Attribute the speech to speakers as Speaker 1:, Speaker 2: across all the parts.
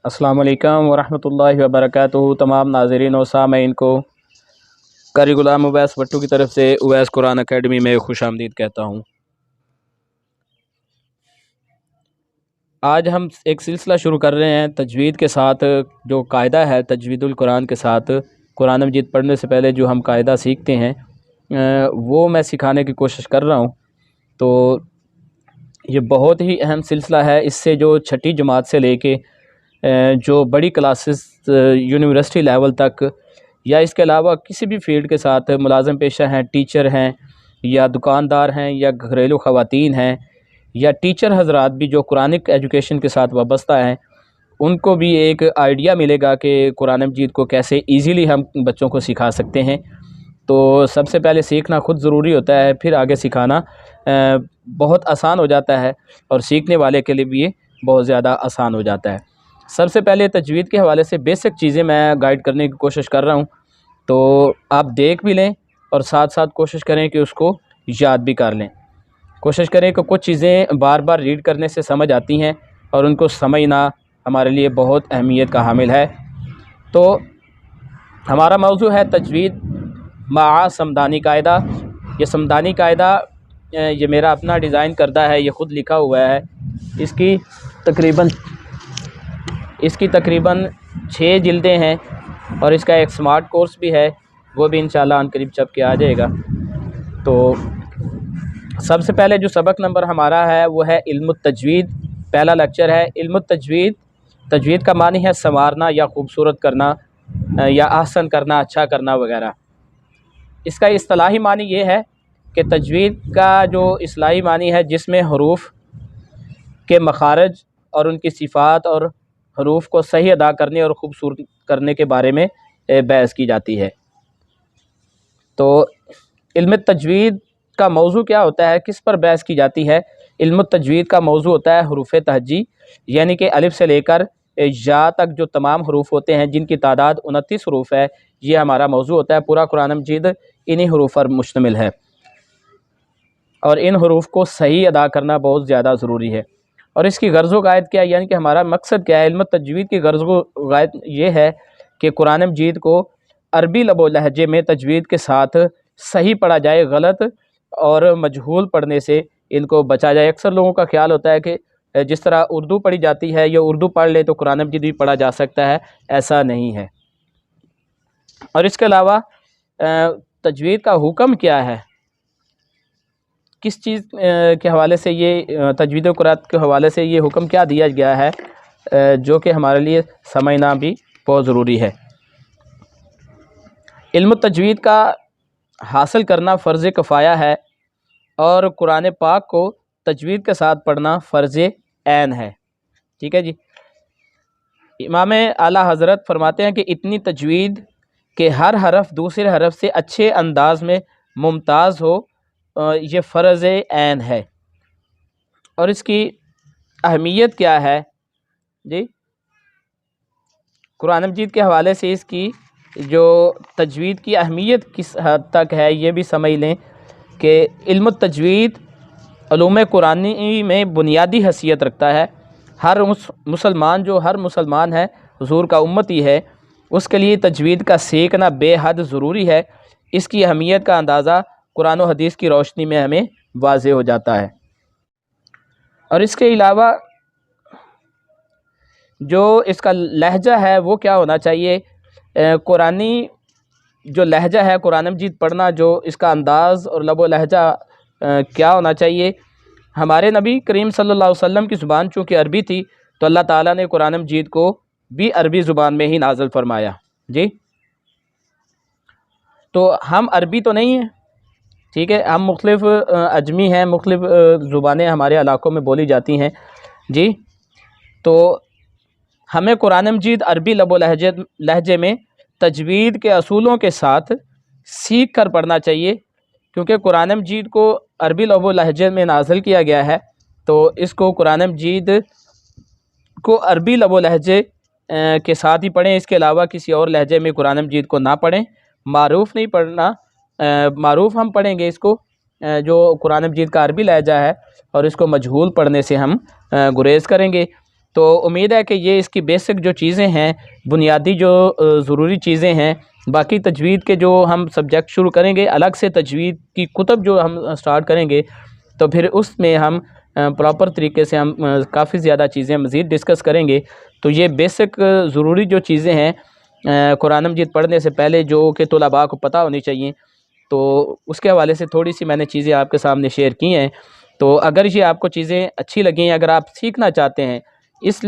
Speaker 1: السلام علیکم ورحمۃ اللہ وبرکاتہ۔ تمام ناظرین و سامعین کو قاری غلام اویس بٹو کی طرف سے اویس قرآن اکیڈمی میں خوش آمدید کہتا ہوں۔ آج ہم ایک سلسلہ شروع کر رہے ہیں تجوید کے ساتھ، جو قاعدہ ہے تجوید القرآن کے ساتھ قرآن مجید پڑھنے سے پہلے جو ہم قاعدہ سیکھتے ہیں وہ میں سکھانے کی کوشش کر رہا ہوں۔ تو یہ بہت ہی اہم سلسلہ ہے۔ اس سے جو چھٹی جماعت سے لے کے جو بڑی کلاسز یونیورسٹی لیول تک، یا اس کے علاوہ کسی بھی فیلڈ کے ساتھ ملازم پیشہ ہیں، ٹیچر ہیں یا دکاندار ہیں یا گھریلو خواتین ہیں یا ٹیچر حضرات بھی جو قرآنک ایجوکیشن کے ساتھ وابستہ ہیں، ان کو بھی ایک آئیڈیا ملے گا کہ قرآن مجید کو کیسے ایزیلی ہم بچوں کو سکھا سکتے ہیں۔ تو سب سے پہلے سیکھنا خود ضروری ہوتا ہے، پھر آگے سکھانا بہت آسان ہو جاتا ہے، اور سیکھنے والے کے لیے بھی یہ بہت زیادہ آسان ہو جاتا ہے۔ سب سے پہلے تجوید کے حوالے سے بیسک چیزیں میں گائیڈ کرنے کی کوشش کر رہا ہوں، تو آپ دیکھ بھی لیں اور ساتھ ساتھ کوشش کریں کہ اس کو یاد بھی کر لیں۔ کوشش کریں کہ کچھ چیزیں بار بار ریڈ کرنے سے سمجھ آتی ہیں، اور ان کو سمجھنا ہمارے لیے بہت اہمیت کا حامل ہے۔ تو ہمارا موضوع ہے تجوید مع سمدانی قاعدہ۔ یہ سمدانی قاعدہ یہ میرا اپنا ڈیزائن کردہ ہے، یہ خود لکھا ہوا ہے۔ اس کی تقریباً 6 جلدیں ہیں، اور اس کا ایک سمارٹ کورس بھی ہے، وہ بھی انشاءاللہ ان قریب چھپ کے آ جائے گا۔ تو سب سے پہلے جو سبق نمبر ہمارا ہے وہ ہے علم التجوید۔ پہلا لیکچر ہے علم التجوید۔ تجوید کا معنی ہے سنوارنا یا خوبصورت کرنا یا احسن کرنا، اچھا کرنا وغیرہ۔ اس کا اصطلاحی معنی یہ ہے کہ تجوید کا جو اصطلاحی معنی ہے جس میں حروف کے مخارج اور ان کی صفات اور حروف کو صحیح ادا کرنے اور خوبصورت کرنے کے بارے میں بحث کی جاتی ہے۔ تو علم تجوید کا موضوع کیا ہوتا ہے، کس پر بحث کی جاتی ہے؟ علم التجوید کا موضوع ہوتا ہے حروف تہجی، یعنی کہ الف سے لے کر یا تک جو تمام حروف ہوتے ہیں، جن کی تعداد 29 حروف ہے، یہ ہمارا موضوع ہوتا ہے۔ پورا قرآن مجید انہی حروف پر مشتمل ہے، اور ان حروف کو صحیح ادا کرنا بہت زیادہ ضروری ہے۔ اور اس کی غرض و غایت کیا ہے، یعنی کہ ہمارا مقصد کیا ہے؟ علم تجوید کی غرض و غایت یہ ہے کہ قرآن مجید کو عربی لب و لہجے میں تجوید کے ساتھ صحیح پڑھا جائے، غلط اور مجہول پڑھنے سے ان کو بچا جائے۔ اکثر لوگوں کا خیال ہوتا ہے کہ جس طرح اردو پڑھی جاتی ہے، یا اردو پڑھ لے تو قرآن مجید بھی پڑھا جا سکتا ہے، ایسا نہیں ہے۔ اور اس کے علاوہ تجوید کا حکم کیا ہے، کس چیز کے حوالے سے یہ تجوید قرآن کے حوالے سے یہ حکم کیا دیا گیا ہے، جو کہ ہمارے لیے سمجھنا بھی بہت ضروری ہے۔ علم التجوید کا حاصل کرنا فرض کفایہ ہے، اور قرآن پاک کو تجوید کے ساتھ پڑھنا فرض عین ہے۔ ٹھیک ہے جی۔ امام اعلیٰ حضرت فرماتے ہیں کہ اتنی تجوید کہ ہر حرف دوسرے حرف سے اچھے انداز میں ممتاز ہو، یہ فرض عین ہے۔ اور اس کی اہمیت کیا ہے جی؟ قرآن مجید کے حوالے سے اس کی جو تجوید کی اہمیت کس حد تک ہے، یہ بھی سمجھ لیں کہ علم التجوید علوم قرآنی میں بنیادی حیثیت رکھتا ہے۔ ہر مسلمان ہے، حضور کا امتی ہے، اس کے لیے تجوید کا سیکھنا بے حد ضروری ہے۔ اس کی اہمیت کا اندازہ قرآن و حدیث کی روشنی میں ہمیں واضح ہو جاتا ہے۔ اور اس کے علاوہ جو اس کا لہجہ ہے وہ کیا ہونا چاہیے؟ قرآنی جو لہجہ ہے قرآن مجید پڑھنا، جو اس کا انداز اور لب و لہجہ کیا ہونا چاہیے؟ ہمارے نبی کریم صلی اللہ علیہ وسلم کی زبان چونکہ عربی تھی، تو اللہ تعالیٰ نے قرآن مجید کو بھی عربی زبان میں ہی نازل فرمایا جی۔ تو ہم عربی تو نہیں ہیں، ٹھیک ہے، ہم مختلف اجمی ہیں، مختلف زبانیں ہمارے علاقوں میں بولی جاتی ہیں جی۔ تو ہمیں قرآن مجید عربی لب و لہجے میں تجوید کے اصولوں کے ساتھ سیکھ کر پڑھنا چاہیے، کیونکہ قرآن مجید کو عربی لب و لہجے میں نازل کیا گیا ہے، تو اس کو قرآن مجید کو عربی لب و لہجے کے ساتھ ہی پڑھیں۔ اس کے علاوہ کسی اور لہجے میں قرآن مجید کو نہ پڑھیں، معروف نہیں پڑھنا۔ معروف ہم پڑھیں گے اس کو جو قرآن مجید کا عربی لہجہ ہے، اور اس کو مجہول پڑھنے سے ہم گریز کریں گے۔ تو امید ہے کہ یہ اس کی بیسک جو چیزیں ہیں، بنیادی جو ضروری چیزیں ہیں، باقی تجوید کے جو ہم سبجیکٹ شروع کریں گے، الگ سے تجوید کی کتب جو ہم سٹارٹ کریں گے، تو پھر اس میں ہم پراپر طریقے سے ہم کافی زیادہ چیزیں مزید ڈسکس کریں گے۔ تو یہ بیسک ضروری جو چیزیں ہیں قرآن مجید پڑھنے سے پہلے، جو کہ طلباء کو پتہ ہونی چاہیے، تو اس کے حوالے سے تھوڑی سی میں نے چیزیں آپ کے سامنے شیئر کی ہیں۔ تو اگر یہ آپ کو چیزیں اچھی لگیں، اگر آپ سیکھنا چاہتے ہیں اس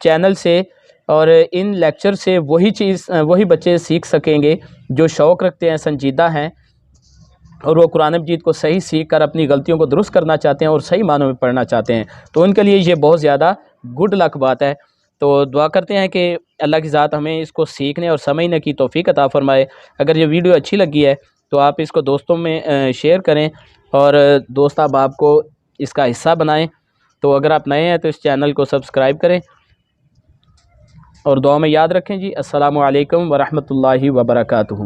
Speaker 1: چینل سے اور ان لیکچر سے، وہی بچے سیکھ سکیں گے جو شوق رکھتے ہیں، سنجیدہ ہیں، اور وہ قرآن مجید کو صحیح سیکھ کر اپنی غلطیوں کو درست کرنا چاہتے ہیں اور صحیح معنوں میں پڑھنا چاہتے ہیں، تو ان کے لیے یہ بہت زیادہ گڈ لک بات ہے۔ تو دعا کرتے ہیں کہ اللہ کی ذات ہمیں اس کو سیکھنے اور سمجھنے کی توفیق عطا فرمائے۔ اگر یہ ویڈیو اچھی لگی ہے تو آپ اس کو دوستوں میں شیئر کریں اور دوست احباب کو اس کا حصہ بنائیں۔ تو اگر آپ نئے ہیں تو اس چینل کو سبسکرائب کریں اور دعا میں یاد رکھیں جی۔ السلام علیکم ورحمۃ اللہ وبرکاتہ۔